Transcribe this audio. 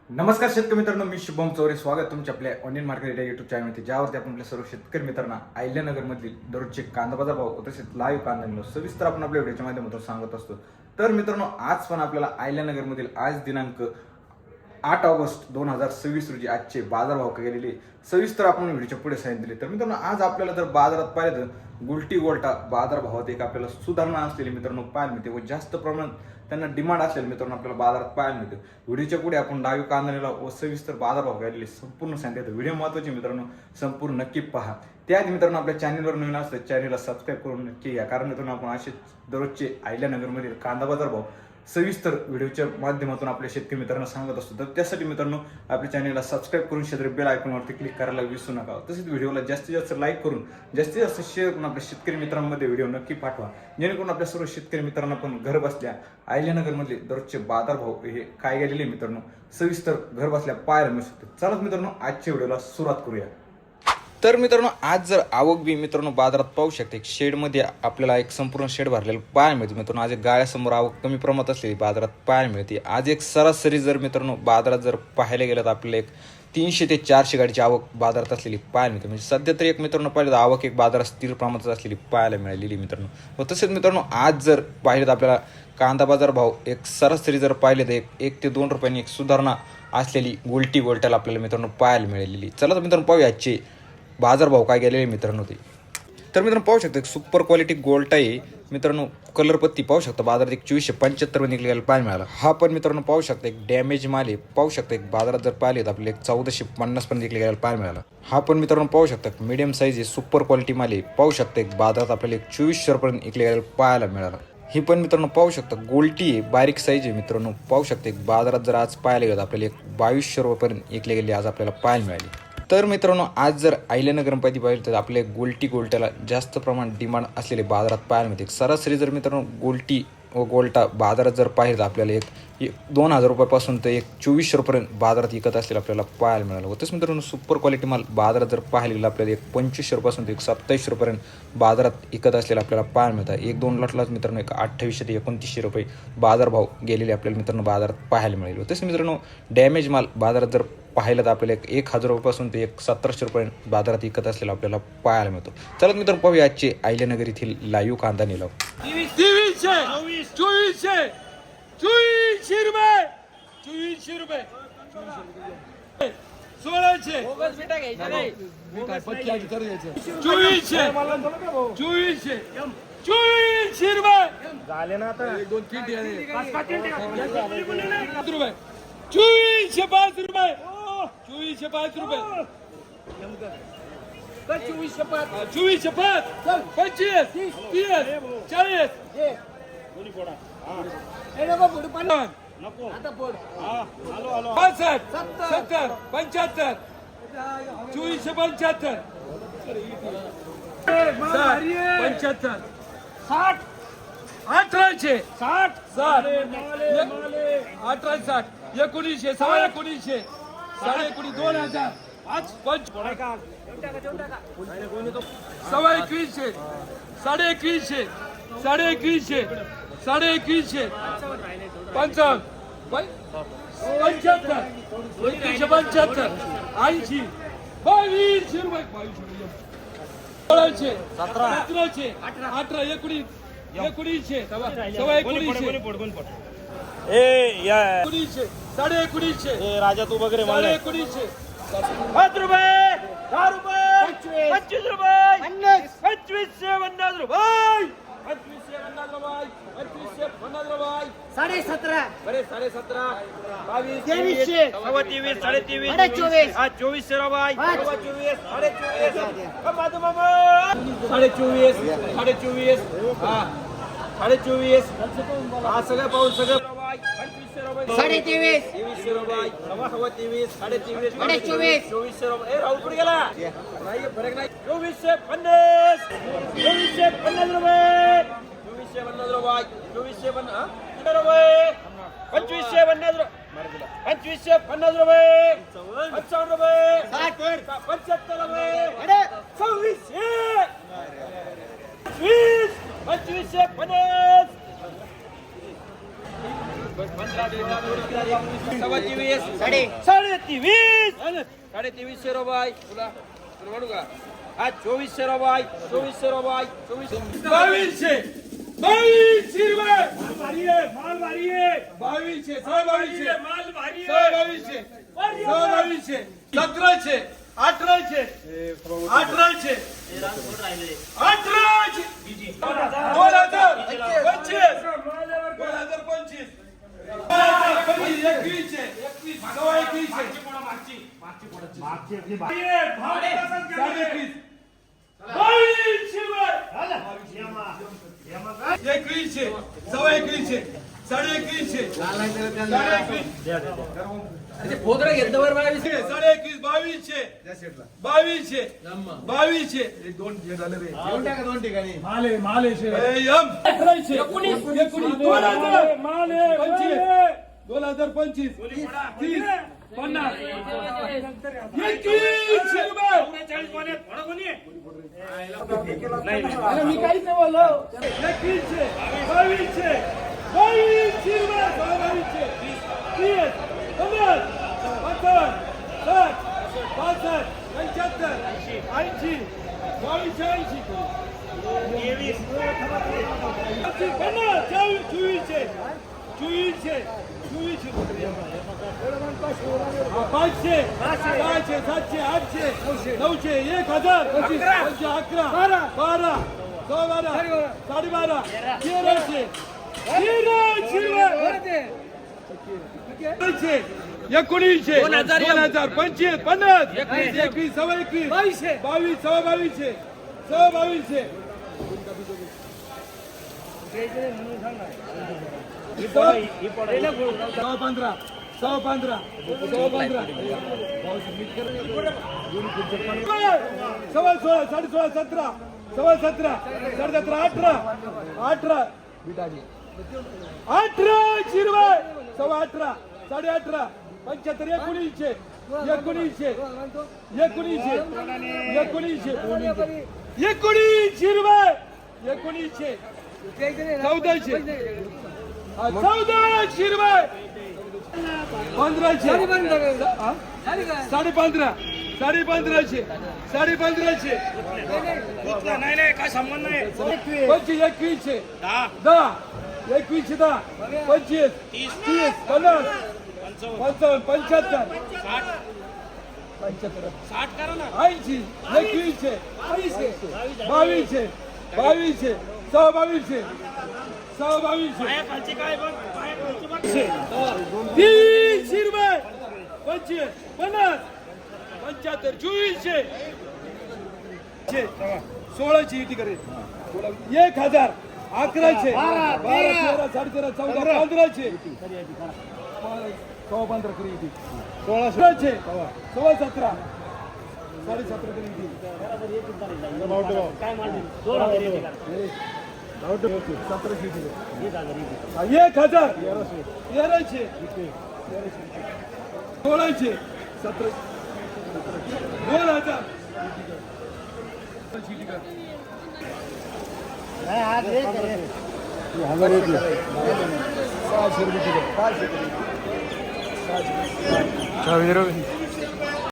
नमस्कार शेतकरी मित्रांनो, मी शुभम चौरे. स्वागत तुमच्या आपल्या ऑनलाईन मार्केट या युट्यूब चॅनलमध्ये, ज्यावरती आपण आपल्या सर्व शेतकरी मित्रांना अहिल्यानगरमधील दररोजचे कांदा बाजार भाव तसेच लाईव्ह कांदा मिळतो सविस्तर आपण आपल्या व्हिडिओच्या माध्यमातून सांगत असतो. तर मित्रांनो, आज पण आपल्याला अहिल्यानगरमधील आज दिनांक 8 ऑगस्ट 2026 रोजी आजचे बाजारभाव गेलेले सविस्तर आपण व्हिडिओच्या पुढे सांगितले. तर मित्रांनो, आज आपल्याला जर बाजारात पाहिलं तर गुलटी गोल्टा बाजारभावात एक आपल्याला सुधारणा असलेली मित्रांनो पाहायला मिळते व जास्त प्रमाणात त्यांना डिमांड असेल मित्रांनो आपल्याला बाजारात पाहायला मिळते. व्हिडिओच्या पुढे आपण लाईव्ह कांदा व सविस्तर बाजारभाव गेलेले संपूर्ण सांगते. व्हिडिओ महत्त्वाचे मित्रांनो, संपूर्ण नक्की पहा. त्याआधी मित्रांनो, आपल्या चॅनलवर नवीन असतं चॅनलला सबस्क्राईब करून नक्की घ्या, कारण मित्रांनो आपण असे दररोजचे अहिल्यानगरमधील कांदा बाजारभाव सविस्तर व्हिडिओच्या माध्यमातून आपल्या शेतकरी मित्रांना सांगत असतो. तर त्यासाठी मित्रांनो, आपल्या चॅनलला सबस्क्राईब करून शेजारी बेल आयकॉनवरती क्लिक करायला विसरू नका. तसेच व्हिडिओला जास्तीत जास्त लाईक करून जास्तीत जास्त शेअर करून आपल्या शेतकरी मित्रांमध्ये व्हिडिओ नक्की पाठवा, जेणेकरून आपल्या सर्व शेतकरी मित्रांना पण घर बसल्या अहिल्यानगरमधले दररोजचे बाजारभाव हे काय गेलेले मित्रांनो सविस्तर घर बसल्या पाहायला मिळू शकतो. चला मित्रांनो, आजच्या व्हिडिओला सुरुवात करूया. तर मित्रांनो, आज जर आवक बी मित्रांनो बाजारात पाहू शकते, शेडमध्ये आपल्याला एक संपूर्ण शेड भरलेलं पाहायला मिळते. मित्रांनो, आज एक गाळ्यासमोर आवक कमी प्रमाणात असलेली बाजारात पाहायला मिळते. आज एक सरासरी जर मित्रांनो बाजारात जर पाहायला गेलं तर आपल्याला एक 300 ते 400 गाडीची आवक बाजारात असलेली पाहायला मिळते. म्हणजे सध्या तरी एक मित्रांनो पाहिलं तर आवक एक बाजारात स्थिर प्रमाणात असलेली पाहायला मिळालेली मित्रांनो. व तसेच मित्रांनो, आज जर पाहिलं तर आपल्याला कांदा बाजार भाव एक सरासरी जर पाहिले तर 1 ते 2 रुपयांनी एक सुधारणा असलेली गोल्टी गोल्ट्याला आपल्याला मित्रांनो पाहायला मिळालेली. चला तर मित्रांनो, पाहूया आजचे बाजारभाव काय गेलेले मित्रांनो ते. तर मित्रांनो, पाहू शकता सुपर क्वालिटी गोल्ट आहे मित्रांनो. कलरपत्ती पाहू शकता बाजारात एक 2475 मध्ये निघालेला पाहायला मिळाला. हा पण मित्रांनो पाहू शकता एक डॅमेज माल आहे. पाहू शकता एक बाजारात जर पाहिले तर आपल्याला 1450 पर्यंत निघालेला पाहायला मिळाला. हा पण मित्रांनो पाहू शकता मीडियम साईज आहे, सुपर क्वालिटी माल आहे. पाहू शकता एक बाजारात आपल्याला एक 2400 पर्यंत निघालेला पाहायला मिळाला. ही पण मित्रांनो पाहू शकता गोल्टी आहे, बारीक साईज आहे मित्रांनो. पाहू शकता एक बाजारात जर आज पाहायला गेलं आपल्याला एक 2200 रुपयापर्यंत विकले गेले आज आपल्याला पाहायला मिळाली. तर मित्रांनो, आज जर अहिल्यानगरमध्ये पाहिलं तर आपले गोल्टी गोल्ट्याला जास्त प्रमाणात डिमांड असलेले बाजारात पाहायला मिळते. सरासरी जर मित्रांनो गोल्टी व गोल्टा बाजारात जर पाहिलं तर आपल्याला एक 2000 रुपयापासून तर एक 2400 रुपयापर्यंत बाजारात विकत असलेलं आपल्याला पाहायला मिळालं. होतंच मित्रांनो, सुपर क्वालिटी माल बाजारात जर पाहायला गेलं आपल्याला एक 2500 रुपयापासून ते एक 2700 रुपयापर्यंत बाजारात विकत असलेलं आपल्याला पाहायला मिळतं. 1-2 लॉटलाच मित्रांनो एक 2800 ते 2900 रुपये बाजारभाव गेलेले आपल्याला मित्रांनो बाजारात पाहायला मिळेल. होतंच मित्रांनो, डॅमेज माल बाजारात जर पाहिलं तर आपल्याला 1000 रुपयापासून ते एक 1700 रुपये बाजारात विकत असलेला आपल्याला पाहायला मिळतो. चला मित्रांनो, पाहूया आजचे अहिल्यानगर येथील लाईव्ह कांदा निलाव. 2400 रुपये 1600 2400 रुपये झाले ना आता 2405 रुपये 2405 रुपये 2405 25 30 40 65 70 75 2475 75 60 1800 60 1860 1900 1900 1900 आज 2100 2100 2100 2100 55 75 2175 80 2200 रुपये 1600 1700 18 19 1900 सव्वा 1900 ए या 1900 साडे 1900 ए राजा तू वगैरे मला 1900 5 रुपये 10 रुपये 25 रुपये 2550 रुपये 2550 रुपये 2550 रुपये 17.5 बरे 17.5 22 2300 सव्वा 23 साडे 23 साडे 24 आज 2400 रुपये पाच. सव्वा 24 साडे 24 माझं मामा साडे 24 साडे 24 हा साडे 24 हा सगळं पाहून सगळं 2500 रुपये 23.5 2300 रुपये सव्वा 23 साडे 23 साडे 24 2400 रुपये ए राहुल पुढे गेला नाही फरक नाही 2450 2450 रुपये 2450 रुपये 2450 रुपये 2550 2550 रुपये 55 रुपये 75 रुपये 2600 2550 सव्वा 23 साडे 23 रुपये तुला म्हणू का आज 2400 रुपये 2400 रुपये 2200 रुपये भारी आहे माल भारी आहे 2200 2200 माल भारी आहे 2200 1700 1800 1800 600 रुपये